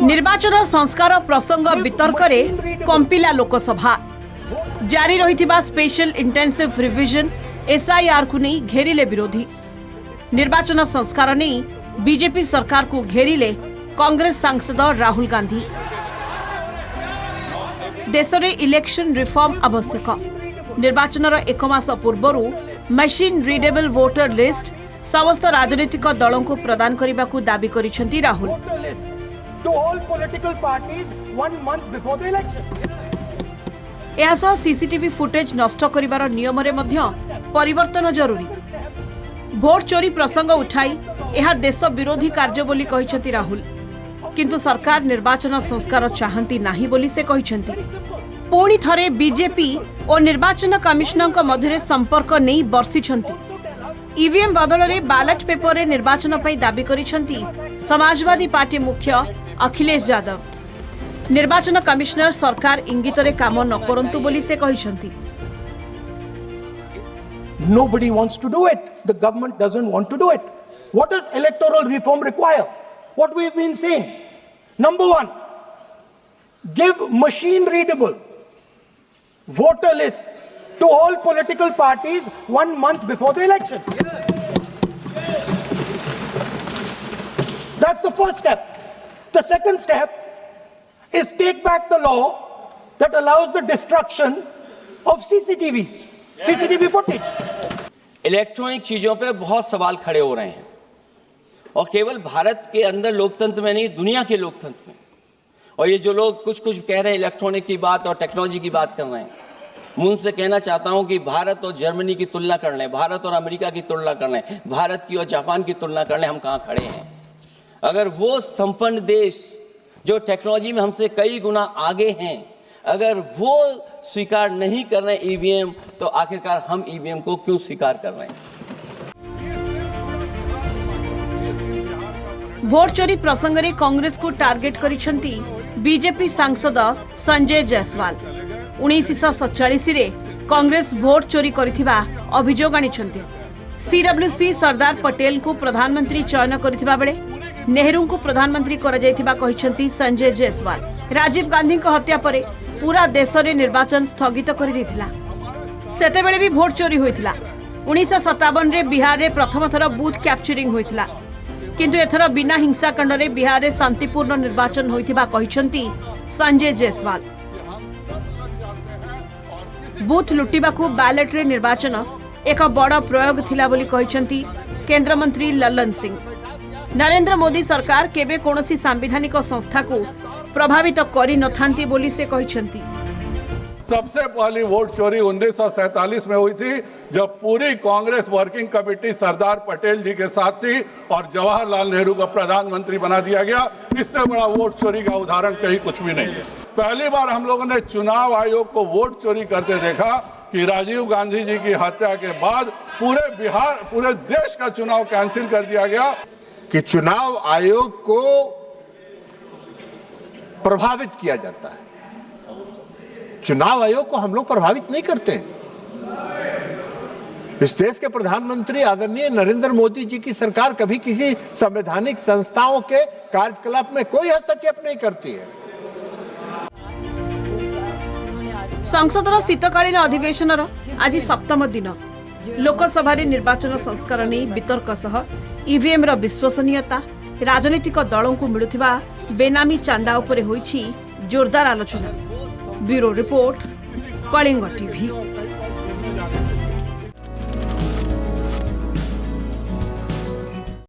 निर्वाचन संस्कार प्रसंग वितर्क कंपिला लोकसभा जारी रही स्पेशल इंटेंसिव रिविजन एसआईआर को नहीं घेरिले विरोधी। निर्वाचन संस्कार नहीं बीजेपी सरकार को घेरिले कांग्रेस सांसद राहुल गांधी। देश में इलेक्शन रिफॉर्म आवश्यक। निर्वाचन एक मास पूर्व मशीन रीडेबल वोटर लिस्ट समस्त राजनीतिक दलों को प्रदान करने को दाबी करिसेंती राहुल। यह सीसीटीवी फुटेज नष्ट करिवार नियम रे मध्य परिवर्तन जरूरी। भोट चोरी प्रसंग उठाई यह देश विरोधी कार्य बोली कहिसेंती राहुल, किंतु सरकार निर्वाचन संस्कार चाहती नहीं बोली से कहिसेंती। पुणी थरे बीजेपी और निर्वाचन कमिशनर मध्य संपर्क नहीं बर्षिछंती। ईवीएम बदल में बैलेट पेपर रे निर्वाचन पई दाबी करिसेंती समाजवादी पार्टी मुख्य अखिलेश यादव। निर्वाचन कमिशनर सरकार इंगित रे काम न करंतु बोली से कहिसेंती। Nobody wants to do it. The government doesn't want to do it. What does electoral reform require? What we've been saying. Number one, give machine readable voter lists to all political parties 1 month before the election. That's the first step. The second step is take back the law that allows the destruction of CCTV footage. Electronic चीजों पे बहुत सवाल खड़े हो रहे हैं और केवल भारत के अंदर लोकतंत्र में नहीं, दुनिया के लोकतंत्र में। और ये जो लोग कुछ कह रहे हैं इलेक्ट्रॉनिक की बात और टेक्नोलॉजी की बात कर रहे हैं, मैं उनसे कहना चाहता हूं कि भारत और जर्मनी की तुलना कर लें, भारत और अमेरिका की तुलना कर लें, भारत की और जापान की तुलना कर लें, हम कहाँ खड़े हैं। अगर वो संपन्न देश जो टेक्नोलॉजी में हमसे कई गुना आगे हैं, अगर वो स्वीकार नहीं कर रहे ईवीएम, तो आखिरकार हम ईवीएम को क्यों स्वीकार कर रहे हैं। भोट चोरी प्रसंग में कांग्रेस को टार्गेट करिसेंती बीजेपी सांसद संजय जायसवाल। 1947 रे कांग्रेस भोट चोरी करिथिबा अभियोग आनिछंती। सीडब्ल्यूसी सरदार पटेल को प्रधानमंत्री चयन करिथिबा बेले नेहरू को प्रधानमंत्री करा जायथिबा कहिसेंती संजय जायसवाल। राजीव गांधी को हत्या परे पूरा देश में निर्वाचन स्थगित कर देथिला। सेतेबेले भी भोट चोरी होइथिला। 1957 रे बिहार रे प्रथम थर बूथ कैप्चरिंग होइथिला, किंतु एथर बिना हिंसाकांड रे बिहार रे शांतिपूर्ण निर्वाचन होइथिबा कहिसेंती संजय जायसवाल। बूथ लुटिबाकू बैलेट रे निर्वाचन एक बड़ प्रयोग थिला बोली कहिसेंती केंद्र मंत्री ललन सिंह। नरेंद्र मोदी सरकार केबे कोनोसी संवैधानिक संस्था को प्रभावित करी नथांती बोली से कहिसेंती। सबसे पहली वोट चोरी 1947 में हुई थी, जब पूरी कांग्रेस वर्किंग कमेटी सरदार पटेल जी के साथ थी और जवाहरलाल नेहरू को प्रधानमंत्री बना दिया गया। इससे बड़ा वोट चोरी का उदाहरण कहीं कुछ भी नहीं है। पहली बार हम लोगों ने चुनाव आयोग को वोट चोरी करते देखा कि राजीव गांधी जी की हत्या के बाद पूरे देश का चुनाव कैंसिल कर दिया गया। कि चुनाव आयोग को प्रभावित किया जाता है। चुनाव आयोग को हम लोग प्रभावित नहीं करते। इस देश के प्रधानमंत्री आदरणीय नरेंद्र मोदी जी की सरकार कभी किसी संवैधानिक संस्थाओं के कार्यकलाप में कोई हस्तक्षेप नहीं करती है। संसदर शीतकालीन अधिवेशन आज सप्तम दिन। लोकसभा निर्वाचन संस्कार नहीं वितर्क सह ईवीएम रो विश्वसनीयता, राजनीतिक दलों को मिलुथिबा बेनामी चांदा उपरे होईछि जोरदार आलोचना। Bureau report, Kalinga TV.